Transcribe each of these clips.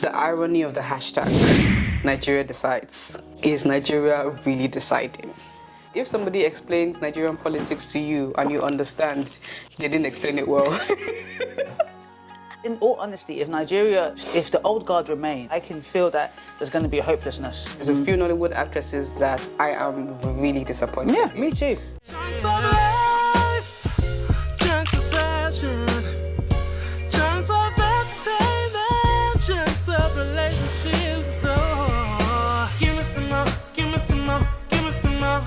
The irony of the hashtag Nigeria decides. Is Nigeria really deciding? If somebody explains Nigerian politics to you and you understand, they didn't explain it well. In all honesty, if the old guard remain, I can feel that there's going to be a hopelessness. There's a few Nollywood actresses that I am really disappointed. Yeah, me too. Chunks of life, chunks of fashion, chunks of entertainment, chunks of relationships. So give me some more, give me some more, give me some more.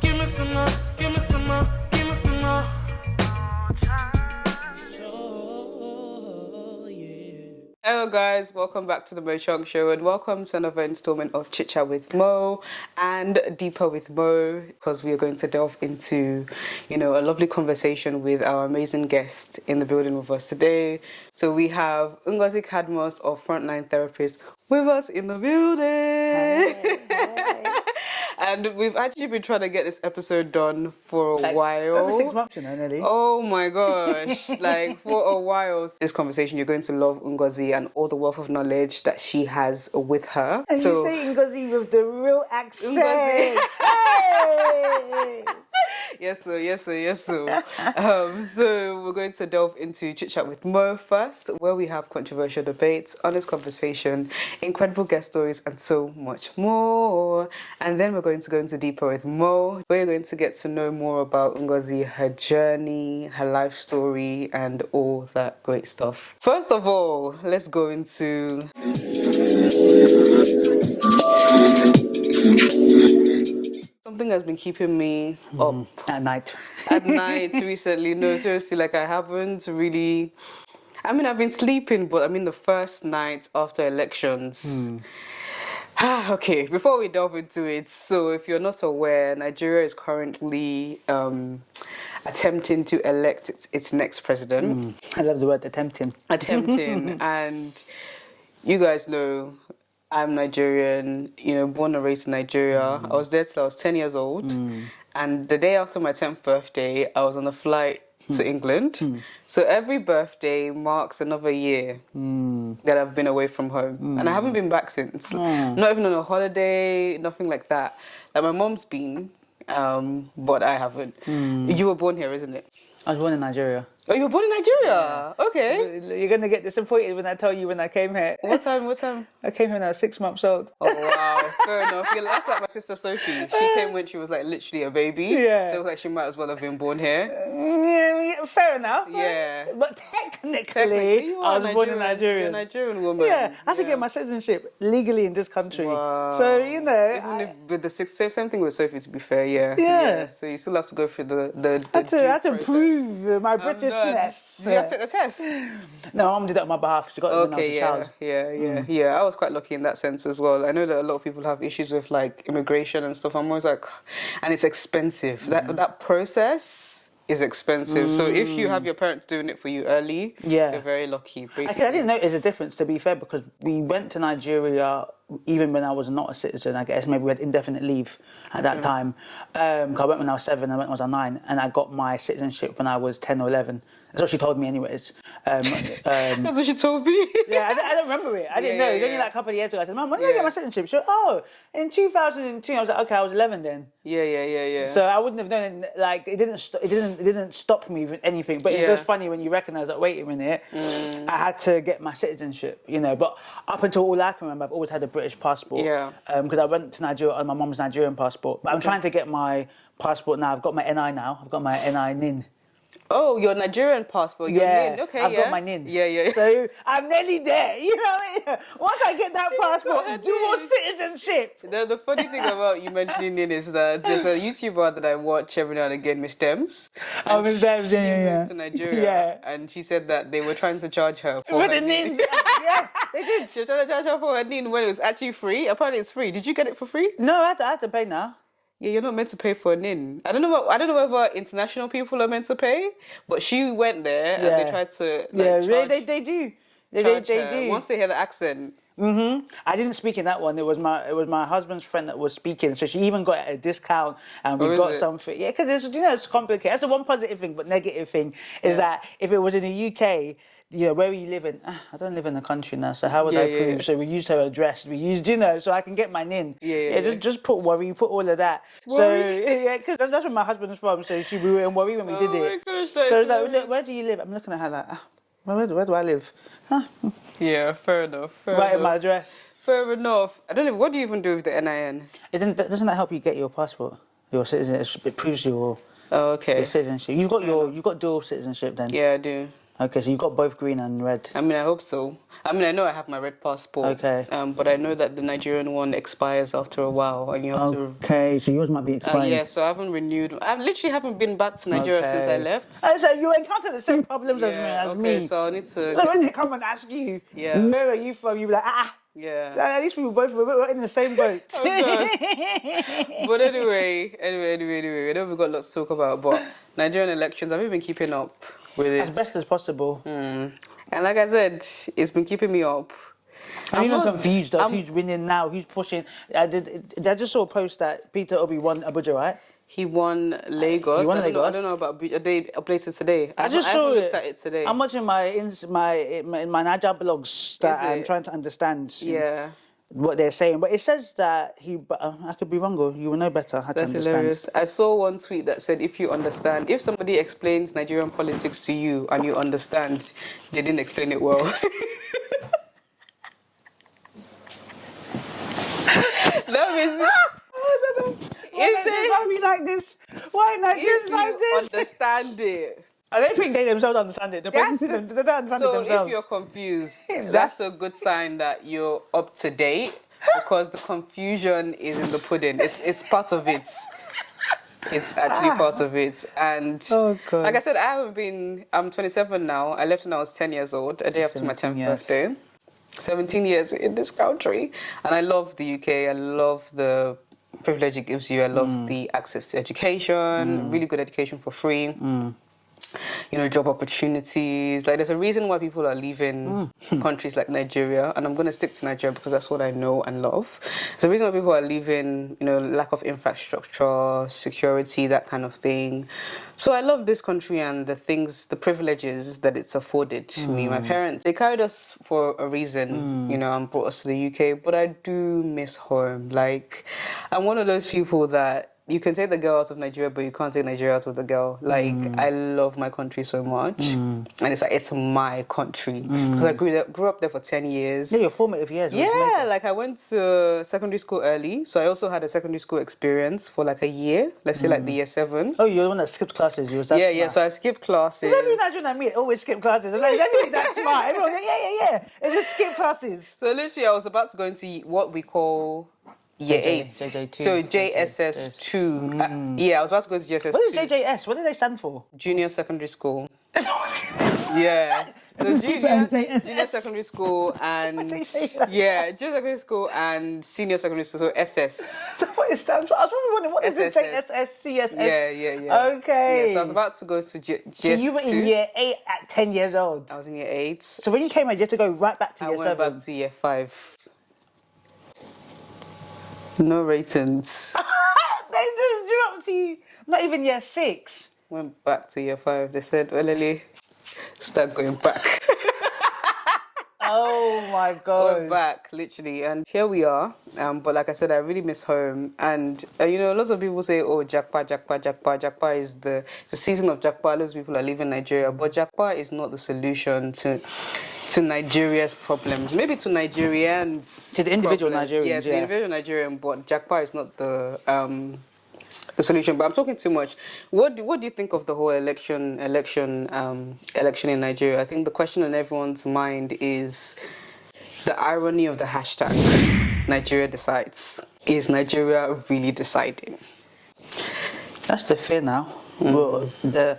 Give me some more, give me some more, give me some more. Hello guys, welcome back to the MoChunks Show and welcome to another installment of Chit Chat with Mo and Deeper with Mo, because we are going to delve into, a lovely conversation with our amazing guest in the building with us today. So we have Ngozi Cadmus of Frontline Therapist with us in the building. Hey. And we've actually been trying to get this episode done for a while. Over 6 months, nearly. Oh my gosh, for a while. This conversation, you're going to love Ngozi and all the wealth of knowledge that she has with her. And you say Ngozi with the real accent. Ngozi. Hey! Yes, sir. So we're going to delve into Chit Chat with Mo first, where we have controversial debates, honest conversation, incredible guest stories, and so much more. And then we're going to go into Deeper with Mo, where you're going to get to know more about Ngozi, her journey, her life story, and all that great stuff. First of all, let's go into something that's been keeping me up At night. At night recently. No, seriously, I haven't really. I've been sleeping, but the first night after elections. Okay, before we delve into it, so if you're not aware, Nigeria is currently attempting to elect its next president. I love the word attempting. And you guys know I'm Nigerian, born and raised in Nigeria. I was there till I was 10 years old. And the day after my 10th birthday, I was on a flight to England. So every birthday marks another year that I've been away from home. And I haven't been back since. Not even on a holiday, nothing like that. My mom's been, but I haven't. You were born here, isn't it? I was born in Nigeria. Oh, you were born in Nigeria? Yeah. Okay. You're going to get disappointed when I tell you when I came here. What time? I came here when I was 6 months old. Oh, wow. Fair enough. Yeah, that's like my sister Sophie. She came when she was literally a baby. Yeah. So it was like she might as well have been born here. Yeah, fair enough. Yeah. But technically you I are was born in Nigeria. You're a Nigerian woman. Yeah, I had to get my citizenship legally in this country. Wow. So, Even if with the same thing with Sophie, to be fair, Yeah. So you still have to go through the I had to prove my Britishness. You have to take the test. No, Mum did that on my behalf. She got it when I was a child. Yeah. I was quite lucky in that sense as well. I know that a lot of people have issues with immigration and stuff. I'm always and it's expensive. That process is expensive. So if you have your parents doing it for you early, you're very lucky. Basically. Actually, I didn't notice a difference, to be fair, because we went to Nigeria even when I was not a citizen. I guess maybe we had indefinite leave at that time. I went when I was 7, I went when I was 9, and I got my citizenship when I was 10 or 11. That's what she told me anyways. That's what she told me. Yeah, I don't remember it. I didn't know. It was only a couple of years ago. I said, Mum, when did I get my citizenship? She went, in 2002. I was like, okay, I was 11 then. Yeah. So I wouldn't have known it. It didn't stop me with anything. But it's just funny when you recognise that, wait a minute, I had to get my citizenship, But up until all I can remember, I've always had a British passport. Yeah. Because I went to Nigeria on my mum's Nigerian passport. But I'm trying to get my passport now. I've got my NI now. I've got my NI NIN. Oh, your Nigerian passport, your NIN. Okay, I've got my NIN. Yeah. So I'm nearly there. You know what I mean? Once I get that passport, dual citizenship. The funny thing about you mentioning NIN is that there's a YouTuber that I watch every now and again, Miss Dems. Oh, Miss Dems, She moved to Nigeria, and she said that they were trying to charge her for the NIN. Yeah, they did. She was trying to charge her for her NIN when it was actually free. Apparently, it's free. Did you get it for free? No, I had to pay now. Yeah, you're not meant to pay for a NIN. I don't know whether international people are meant to pay, but she went there and they tried to they do. They do. Once they hear the accent. I didn't speak in that one. It was my husband's friend that was speaking, so she even got a discount, and we got something. Yeah, because it's complicated. That's the one positive thing, but negative thing is that if it was in the UK, yeah, where are you living? I don't live in the country now, so how would I prove? So we used her address. We used, so I can get mine in. Just put worry, put all of that. Worry. So yeah, because that's where my husband's from. So we were in worry when we did it. Oh my gosh, that so is it's like, hilarious. look, where do you live? I'm looking at her like, where do I live? Yeah, fair enough. Right in my address. Fair enough. I don't know. What do you even do with the NIN? Doesn't that help you get your passport, your citizenship? It proves your citizenship. You've got dual citizenship then. Yeah, I do. Okay, so you've got both green and red. I mean, I hope so. I mean, I know I have my red passport. Okay. But I know that the Nigerian one expires after a while, and you have to. Okay, so yours might be expired. Yeah, so I haven't renewed. I literally haven't been back to Nigeria since I left. So you encounter the same problems as me. So I need to. So when they come and ask you, where are you from? You be like, Yeah. So at least we were in the same boat. But anyway, I know we've got lots to talk about, but Nigerian elections, I've been keeping up with it. As best as possible. And like I said, it's been keeping me up. I'm even confused though, who's winning now, who's pushing. I just saw a post that Peter Obi won Abuja, right? He won Lagos. He won I Lagos. don't know about Abuja. They updated today. I just saw looked at it today. I'm watching my Niger blogs that I'm trying to understand. Yeah. What they're saying, but it says that I could be wrong, or you will know better how to That's understand. hilarious. I saw one tweet that said, if somebody explains Nigerian politics to you and you understand, they didn't explain it well. That means Why we like this? Why Nigerians like this? understand it. I don't think they themselves understand it. They don't understand it themselves. So if you're confused, that's a good sign that you're up to date, because the confusion is in the pudding. It's part of it. It's actually part of it. And like I said, I'm 27 now. I left when I was 10 years old, a day after my 10th birthday. 17 years in this country. And I love the UK. I love the privilege it gives you. I love the access to education, really good education for free. Job opportunities. Like, there's a reason why people are leaving countries like Nigeria, and I'm going to stick to Nigeria because that's what I know and love. There's a reason why people are leaving, lack of infrastructure, security, that kind of thing. So I love this country and the privileges that it's afforded to me. My parents, they carried us for a reason, and brought us to the UK, but I do miss home. Like, I'm one of those people that you can take the girl out of Nigeria, but you can't take Nigeria out of the girl. Like, I love my country so much. And it's like, it's my country. Because I grew up there for 10 years. Yeah, your formative years. Yeah, like I went to secondary school early. So I also had a secondary school experience for like a year. Let's say like the year 7. Oh, you're the one that skipped classes. You was that smart. So I skipped classes. Is every Nigerian I meet always skip classes? I'm like, is everybody that smart? Everyone's like, yeah. It's just skip classes. So literally, I was about to go into what we call Year 8. JJ2. So JSS2. I was about to go to JSS2. What is JJS? What do they stand for? Junior secondary school. Yeah. So junior secondary school and junior secondary school and senior secondary school, so SS. So what it stands for? I was wondering, what is this JSS, CSS? Yeah. Okay. Yeah, so I was about to go to JS2. So you were in year 8 at 10 years old? I was in year 8. So when you came out, you had to go right back to year 7? I went back to year 5. No ratings. They just dropped you. Not even year 6. Went back to year 5. They said, well, Lily, start going back. Oh my God. Went back, literally, and here we are. But like I said, I really miss home. And, lots of people say, oh, JAPA. JAPA is the season of JAPA. Lots of people are leaving Nigeria. But JAPA is not the solution to Nigeria's problems. Maybe to Nigerians. To the individual problems. Nigerians. Yeah, to the individual Nigerian. But JAPA is not the solution. But I'm talking too much. What do you think of the whole election in Nigeria? I think the question on everyone's mind is the irony of the hashtag Nigeria decides. Is Nigeria really deciding? That's the fear now. Well, I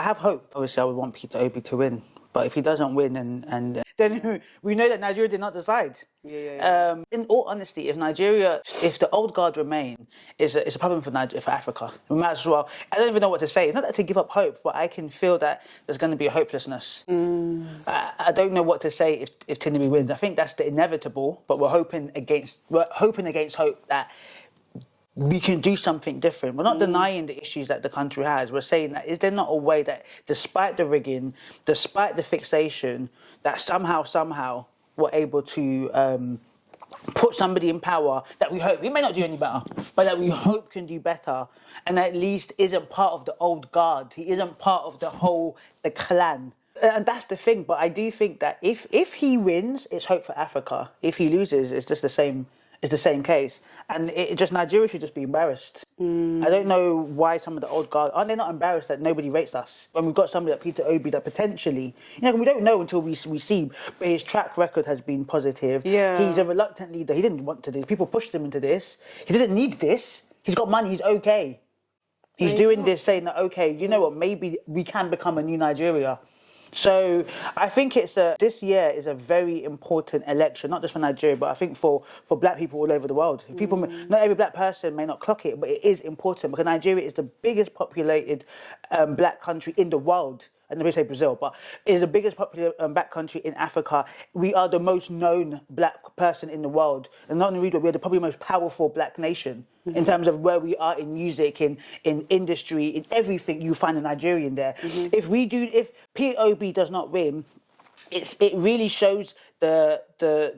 have hope. Obviously, I would want Peter Obi to win. But if he doesn't win, and then we know that Nigeria did not decide. Yeah. In all honesty, if the old guard remain, it's a problem for Africa. We might as well. I don't even know what to say. Not that to give up hope, but I can feel that there's going to be a hopelessness. I don't know what to say if Tinubu wins. I think that's the inevitable. But we're hoping against hope that we can do something different. We're not denying the issues that the country has. We're saying that is there not a way that, despite the rigging, despite the fixation, that somehow we're able to put somebody in power that we hope, we may not do any better, but that we hope can do better, and at least isn't part of the old guard. He isn't part of the clan. And that's the thing. But I do think that if he wins, it's hope for Africa. If he loses, it's just the same. It's the same case, and Nigeria should just be embarrassed. I don't know why some of the old guard aren't they not embarrassed that nobody rates us when we've got somebody like Peter Obi that potentially, we don't know until we see, but his track record has been positive. Yeah, he's a reluctant leader. He didn't want to do this. People pushed him into this. He didn't need this. He's got money. He's okay. He's doing this, saying that okay, you know what? Maybe we can become a new Nigeria. So I think this year is a very important election, not just for Nigeria, but I think for black people all over the world. Not every black person may not clock it, but it is important because Nigeria is the biggest populated black country in the world. And they say Brazil, but it is the biggest populated black country in Africa. We are the most known black person in the world. And not only we're probably the most powerful black nation in terms of where we are in music, in industry, in everything. You find a Nigerian there. If POB does not win, it really shows the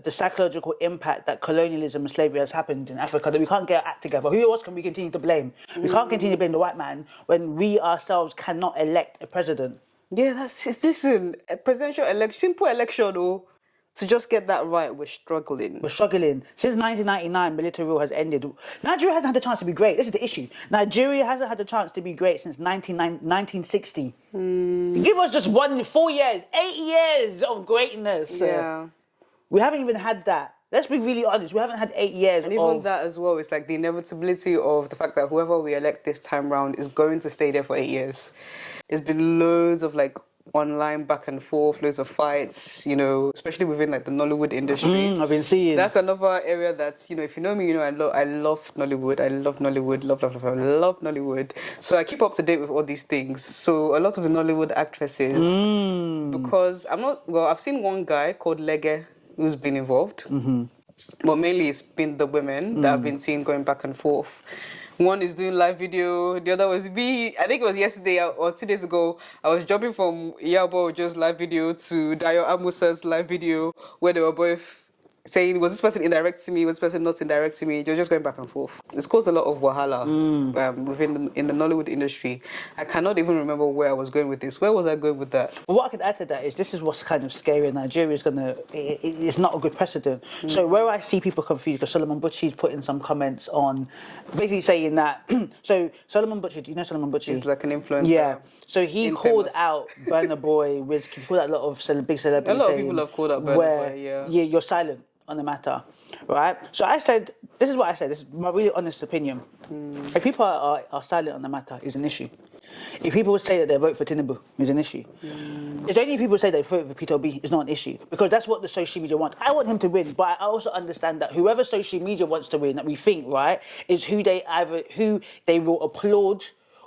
psychological impact that colonialism and slavery has happened in Africa, that we can't get our act together. Who else can we continue to blame? We can't continue to blame the white man when we ourselves cannot elect a president. Yeah, listen, a presidential election, simple election, to just get that right, we're struggling. We're struggling. Since 1999, military rule has ended. Nigeria hasn't had the chance to be great. This is the issue. Nigeria hasn't had the chance to be great since 1960. Give us just 4 years, 8 years of greatness. Yeah. We haven't even had that. Let's be really honest. We haven't had 8 years. And even that as well, it's like the inevitability of the fact that whoever we elect this time round is going to stay there for 8 years. There's been loads of online back and forth, loads of fights, especially within the Nollywood industry. I've been seeing. That's another area that's, if you know me, I love Nollywood. I love Nollywood, love Nollywood. So I keep up to date with all these things. So a lot of the Nollywood actresses, because I've seen one guy called Lege who's been involved. But mainly it's been the women that I've been seeing going back and forth. One is doing live video, the other was me. I think it was yesterday or 2 days ago. I was jumping from Iyabo Ojo's live video to Dayo Amusa's live video where they were both saying, was this person indirecting me, was this person not indirecting me? They were just going back and forth. It's caused a lot of wahala in the Nollywood industry. I cannot even remember where I was going with this. Where was I going with that? Well, what I could add to that is this is what's kind of scary. Nigeria is it's not a good precedent. So where I see people confused, because Solomon Butchi's put in some comments on basically saying that, so Solomon Butchi, do you know Solomon Butchi? He's like an influencer. Yeah. So he called out Burna Boy, he called out a lot of big celebrities. A lot of people have called out Burna Boy, yeah. You're silent on the matter, right? So I said, this is what I said, this is my really honest opinion. If people are silent on the matter, it's an issue. If people say that they vote for Tinubu, it's an issue. It's only if people say they vote for Peter Obi, it's not an issue. Because that's what the social media wants. I want him to win, but I also understand that whoever social media wants to win, that we think, right, is who they will applaud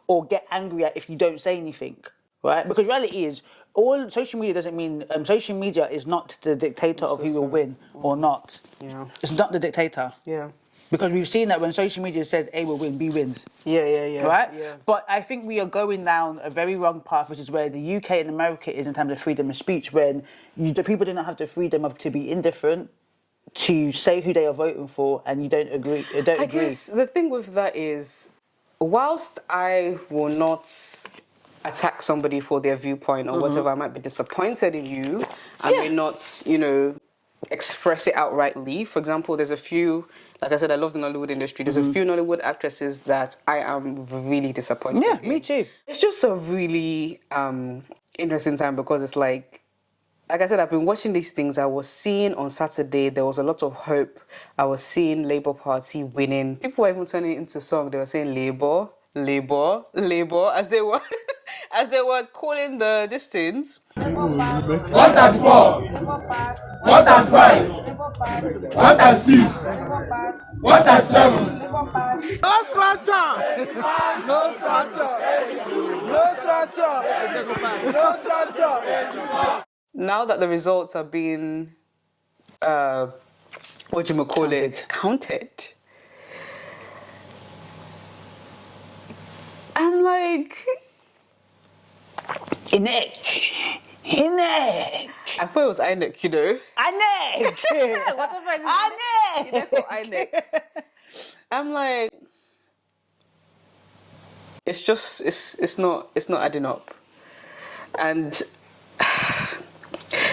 or get angry at if you don't say anything, right? Because reality is, all social media doesn't mean social media is not the dictator of who will win or not. Yeah. It's not the dictator. Yeah. Because we've seen that when social media says A will win, B wins. Yeah. Right? Yeah. But I think we are going down a very wrong path, which is where the UK and America is in terms of freedom of speech, when the people do not have the freedom to be indifferent, to say who they are voting for, and you don't agree. I guess the thing with that is, whilst I will not attack somebody for their viewpoint or whatever, I might be disappointed in you. I may not, express it outrightly. For example, there's a few, like I said, I love the Nollywood industry. There's a few Nollywood actresses that I am really disappointed in. Me too. It's just a really interesting time because it's like I said, I've been watching these things. I was seeing on Saturday, there was a lot of hope. I was seeing Labour Party winning. People were even turning it into song. They were saying Labour, as they were as they were calling the distance. 134, 135, 136, 137. No structure! No structure! No structure! No structure! Now that the results are being, counted. I'm like, Inek. I thought it was Inek, you know. Inek. Whatever it is. Inek. Inek or Inek. I'm like, it's just, it's not adding up. And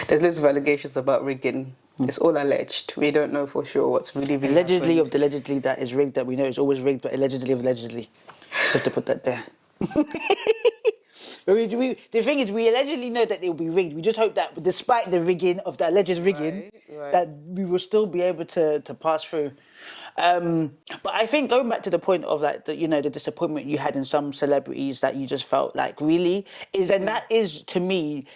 there's loads of allegations about rigging. It's all alleged. We don't know for sure what's really Allegedly happened. of the allegedly that is rigged, that we know it's always rigged, but allegedly of allegedly. Just have to put that there. The thing is, we allegedly know that it will be rigged. We just hope that despite the rigging of the alleged rigging, Right. that we will still be able to pass through. But I think going back to the point of like the disappointment you had in some celebrities that you just felt like really is, and that is to me,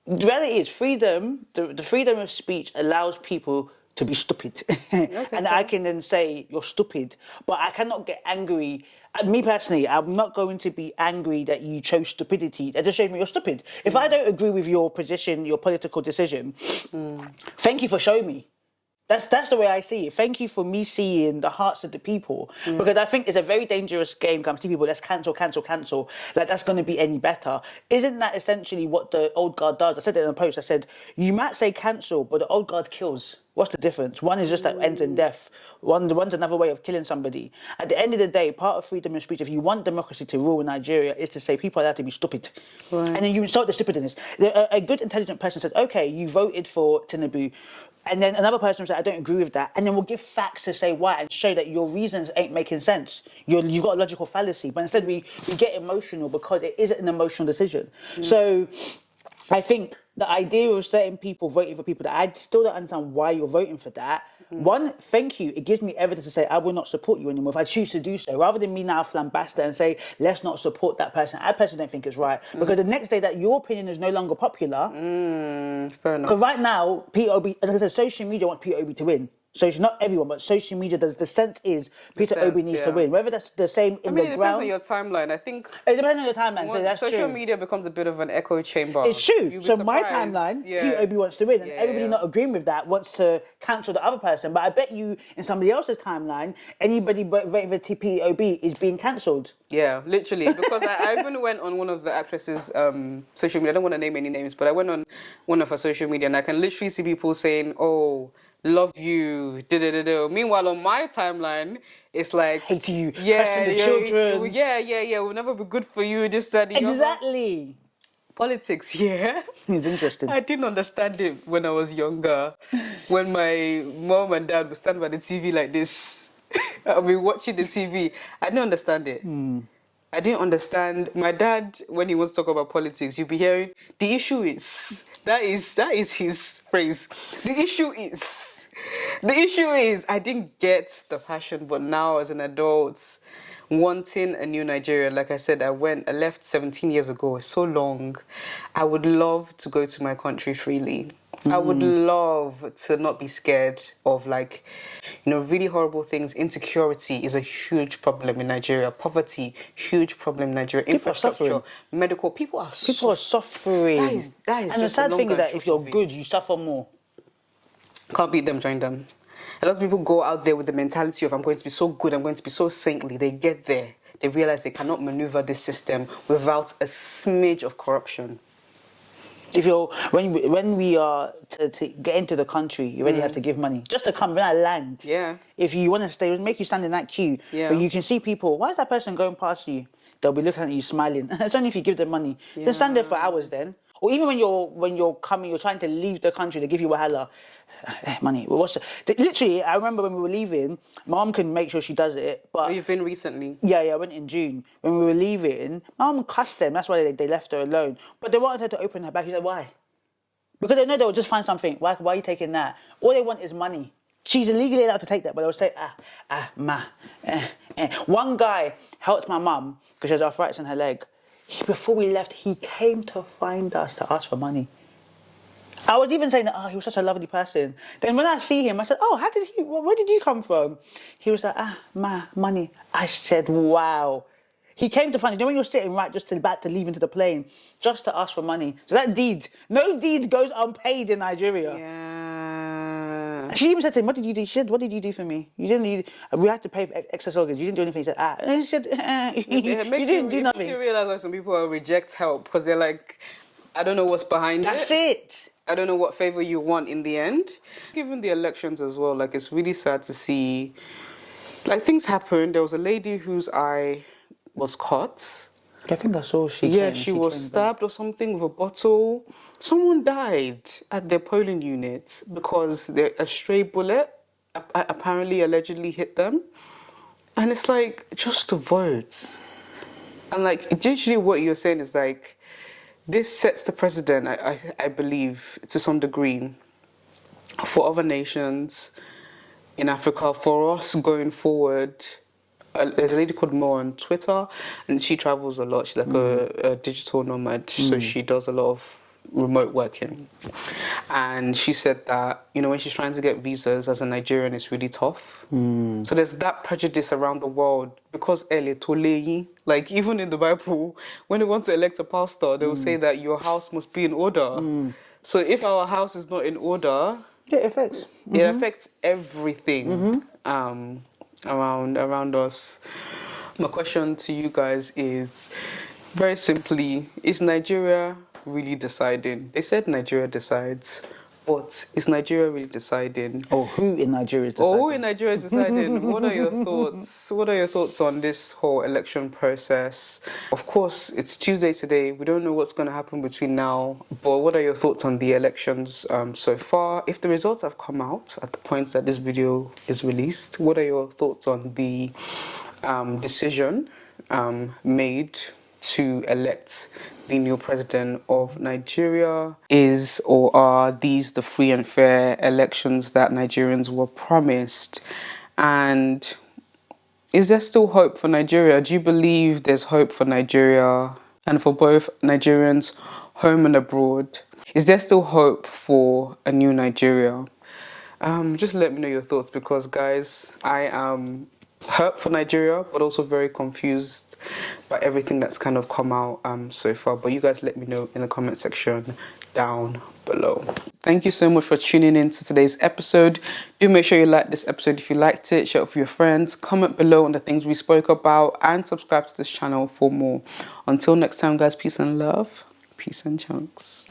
the reality is freedom. The freedom of speech allows people to be stupid, and I can then say you're stupid, but I cannot get angry. Me personally, I'm not going to be angry that you chose stupidity. That just shows me you're stupid. If I don't agree with your position, your political decision, thank you for showing me. That's the way I see it. Thank you for me seeing the hearts of the people. Because I think it's a very dangerous game. Come to people, let's cancel. Like that's going to be any better. Isn't that essentially what the old guard does? I said it in a post. I said, you might say cancel, but the old guard kills. What's the difference? One is just that ends in death. One's another way of killing somebody. At the end of the day, part of freedom of speech, if you want democracy to rule in Nigeria, is to say people are allowed to be stupid. Right. And then you insult the stupidness. A good, intelligent person said, okay, you voted for Tinubu. And then another person said, I don't agree with that. And then we'll give facts to say why and show that your reasons ain't making sense. You've got a logical fallacy. But instead we get emotional because it isn't an emotional decision. So I think the idea of certain people voting for people that I still don't understand why you're voting for that. One, thank you. It gives me evidence to say I will not support you anymore if I choose to do so. Rather than me now flambast and say, let's not support that person. I personally don't think it's right. Because the next day that your opinion is no longer popular, fair enough. because right now, POB, as I said, social media wants POB to win. So it's not everyone, but social media does. The sense is Peter Obi needs to win. Whether that's the same in the it depends ground. on your timeline. I think It depends on your timeline, so that's social true. media becomes a bit of an echo chamber. It's true. You'll be So my surprised. timeline, Peter Obi wants to win, and everybody not agreeing with that wants to cancel the other person. But I bet you, in somebody else's timeline, anybody voting for Peter Obi is being cancelled. Yeah, literally. Because I even went on one of the actresses' social media. I don't want to name any names, but I went on one of her social media, and I can literally see people saying, "Oh, love you." Meanwhile, on my timeline, it's like, Hate you. Yeah, Question the children. Yeah. Will never be good for you. This, that, the other. Exactly. Politics, yeah. It's interesting. I didn't understand it when I was younger. When my mom and dad would stand by the TV like this, I'll be watching the TV. I didn't understand it. I didn't understand. My dad, when he wants to talk about politics, you'll be hearing, the issue is, that is his phrase. The issue is, I didn't get the passion, but now as an adult, wanting a new Nigeria, like I said, I left 17 years ago. It's so long. I would love to go to my country freely. I would love to not be scared of really horrible things. Insecurity is a huge problem in Nigeria. Poverty, huge problem in Nigeria. Infrastructure, medical, people are suffering. That is and the just sad a thing is long that if you're good, you suffer more. Can't beat them, join them. A lot of people go out there with the mentality of, I'm going to be so good, I'm going to be so saintly. They get there. They realize they cannot maneuver this system without a smidge of corruption. When we are to get into the country, you already have to give money just to come. When I land, if you want to stay, make you stand in that queue. But you can see people. Why is that person going past you? They'll be looking at you smiling. It's only if you give them money. Then stand there for hours. Then, or even when you're coming, you're trying to leave the country. They give you wahala. Money. Literally, I remember when we were leaving. Mom can make sure she does it. But you've been recently? Yeah, I went in June. When we were leaving, Mom cussed them. That's why they left her alone. But they wanted her to open her bag. She said, why? Because they know they'll just find something. Why are you taking that? All they want is money. She's illegally allowed to take that, but they'll say, One guy helped my mum because she has arthritis in her leg. Before we left, he came to find us to ask for money. I was even saying that, he was such a lovely person. Then when I see him, I said, where did you come from? He was like, money. I said, wow. He came to find, when you're sitting right just about to leave into the plane, just to ask for money. So that deed, no deed goes unpaid in Nigeria. Yeah. Yeah. She even said to him, "What did you do?" She said, "What did you do for me? You didn't need. We had to pay for excess organs. You didn't do anything." He said, "Ah." And he said, "You It makes didn't do it nothing." makes you realize why some people reject help because they're like, I don't know what's behind That's it. it. I don't know what favor you want in the end. Given the elections as well, like it's really sad to see, like things happen. There was a lady whose eye was cut. I think I saw she. Yeah, came, she was came back. stabbed or something with a bottle. Someone died at their polling unit because a stray bullet apparently allegedly hit them. And it's like, just to vote. And like, usually what you're saying is like, this sets the precedent, I believe, to some degree, for other nations in Africa, for us going forward. There's a lady called Mo on Twitter, and she travels a lot. She's like a digital nomad, so she does a lot of remote working. And she said that, you know, when she's trying to get visas as a Nigerian, it's really tough. So there's that prejudice around the world because like even in the Bible, when they want to elect a pastor, they will say that your house must be in order. So if our house is not in order, It affects. it affects everything around us. My question to you guys is very simply: is Nigeria really deciding? They said Nigeria decides, but is Nigeria really deciding? Or who in Nigeria is deciding? Or who in Nigeria is deciding? What are your thoughts? What are your thoughts on this whole election process? Of course, it's Tuesday today. We don't know what's going to happen between now. But what are your thoughts on the elections so far? If the results have come out at the point that this video is released, what are your thoughts on the decision made to elect the new president of Nigeria? Is or are these the free and fair elections that Nigerians were promised? And is there still hope for Nigeria? Do you believe there's hope for Nigeria and for both Nigerians home and abroad? Is there still hope for a new Nigeria? Just let me know your thoughts because, guys, I am hurt for Nigeria, but also very confused by everything that's kind of come out so far. But you guys let me know in the comment section down below. Thank you so much for tuning in to today's episode. Do make sure you like this episode if you liked it, share it with your friends, comment below on the things we spoke about, and subscribe to this channel for more. Until next time, guys, peace and love. Peace and chunks.